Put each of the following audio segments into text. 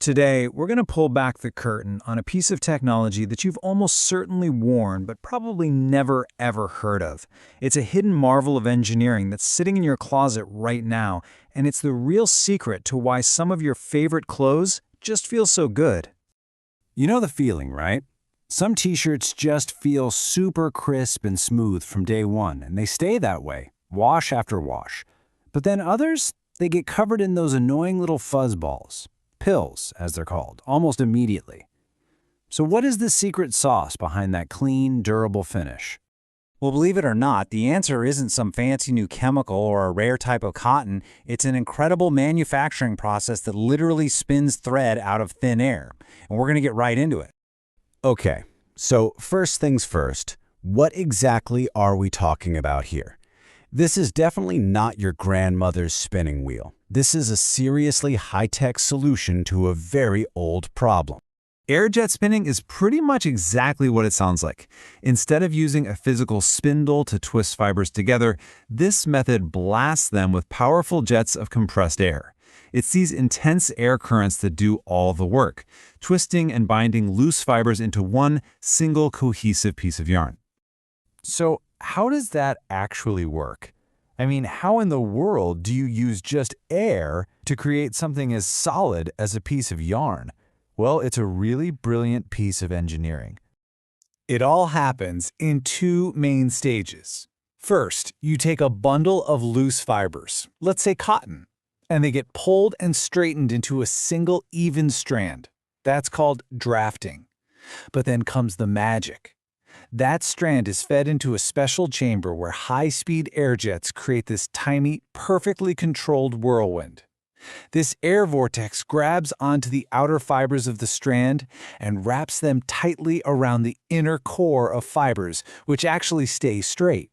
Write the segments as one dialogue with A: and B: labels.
A: Today, we're going to pull back the curtain on a piece of technology that you've almost certainly worn but probably never ever heard of. It's a hidden marvel of engineering that's sitting in your closet right now, and it's the real secret to why some of your favorite clothes just feel so good.
B: You know the feeling, right? Some t-shirts just feel super crisp and smooth from day one, and they stay that way, wash after wash. But then others, they get covered in those annoying little fuzz balls. Pills, as they're called, almost immediately. So what is the secret sauce behind that clean, durable finish?
C: Well, believe it or not, the answer isn't some fancy new chemical or a rare type of cotton. It's an incredible manufacturing process that literally spins thread out of thin air. And we're going to get right into it.
B: Okay, so first things first, what exactly are we talking about here? This is definitely not your grandmother's spinning wheel. This is a seriously high-tech solution to a very old problem.
A: Air jet spinning is pretty much exactly what it sounds like. Instead of using a physical spindle to twist fibers together, this method blasts them with powerful jets of compressed air. It's these intense air currents that do all the work, twisting and binding loose fibers into one single cohesive piece of yarn.
D: So how does that actually work? I mean, how in the world do you use just air to create something as solid as a piece of yarn? Well, it's a really brilliant piece of engineering.
E: It all happens in two main stages. First, you take a bundle of loose fibers, let's say cotton, and they get pulled and straightened into a single even strand. That's called drafting. But then comes the magic. That strand is fed into a special chamber where high-speed air jets create this tiny, perfectly controlled whirlwind. This air vortex grabs onto the outer fibers of the strand and wraps them tightly around the inner core of fibers, which actually stay straight.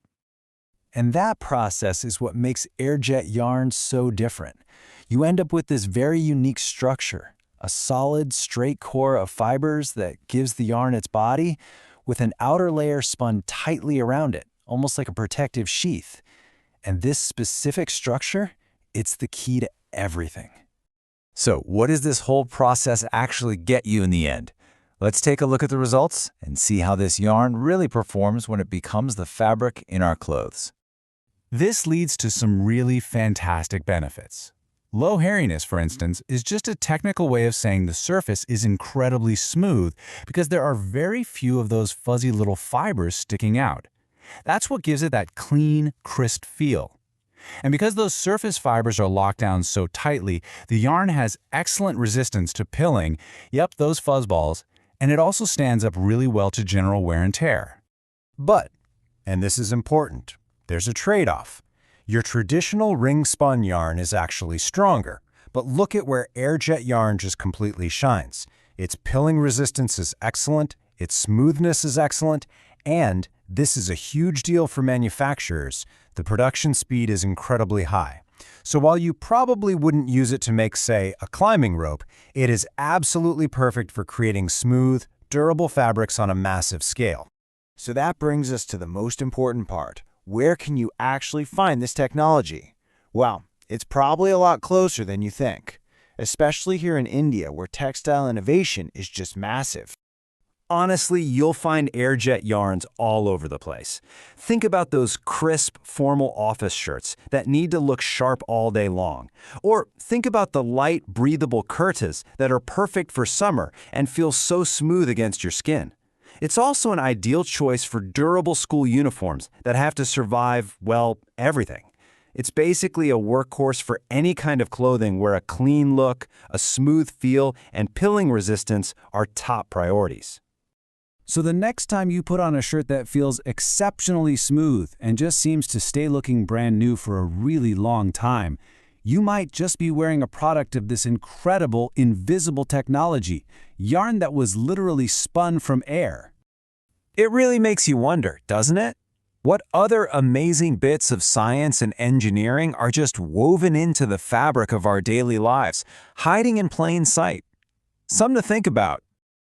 B: And that process is what makes air jet yarn so different. You end up with this very unique structure, a solid, straight core of fibers that gives the yarn its body, with an outer layer spun tightly around it, almost like a protective sheath. And this specific structure, it's the key to everything.
D: So what does this whole process actually get you in the end? Let's take a look at the results and see how this yarn really performs when it becomes the fabric in our clothes.
E: This leads to some really fantastic benefits. Low hairiness, for instance, is just a technical way of saying the surface is incredibly smooth because there are very few of those fuzzy little fibers sticking out. That's what gives it that clean, crisp feel. And because those surface fibers are locked down so tightly, the yarn has excellent resistance to pilling, those fuzzballs, and it also stands up really well to general wear and tear.
B: But, and this is important, there's a trade-off. Your traditional ring-spun yarn is actually stronger, but look at where air jet yarn just completely shines. Its pilling resistance is excellent, its smoothness is excellent, and this is a huge deal for manufacturers. The production speed is incredibly high. So while you probably wouldn't use it to make, say, a climbing rope, it is absolutely perfect for creating smooth, durable fabrics on a massive scale.
F: So that brings us to the most important part. Where can you actually find this technology? Well, it's probably a lot closer than you think, especially here in India where textile innovation is just massive.
C: Honestly, you'll find air jet yarns all over the place. Think about those crisp, formal office shirts that need to look sharp all day long. Or think about the light, breathable kurtas that are perfect for summer and feel so smooth against your skin. It's also an ideal choice for durable school uniforms that have to survive, well, everything. It's basically a workhorse for any kind of clothing where a clean look, a smooth feel, and pilling resistance are top priorities.
B: So the next time you put on a shirt that feels exceptionally smooth and just seems to stay looking brand new for a really long time, you might just be wearing a product of this incredible, invisible technology, yarn that was literally spun from air.
D: It really makes you wonder, doesn't it? What other amazing bits of science and engineering are just woven into the fabric of our daily lives, hiding in plain sight? Something to think about.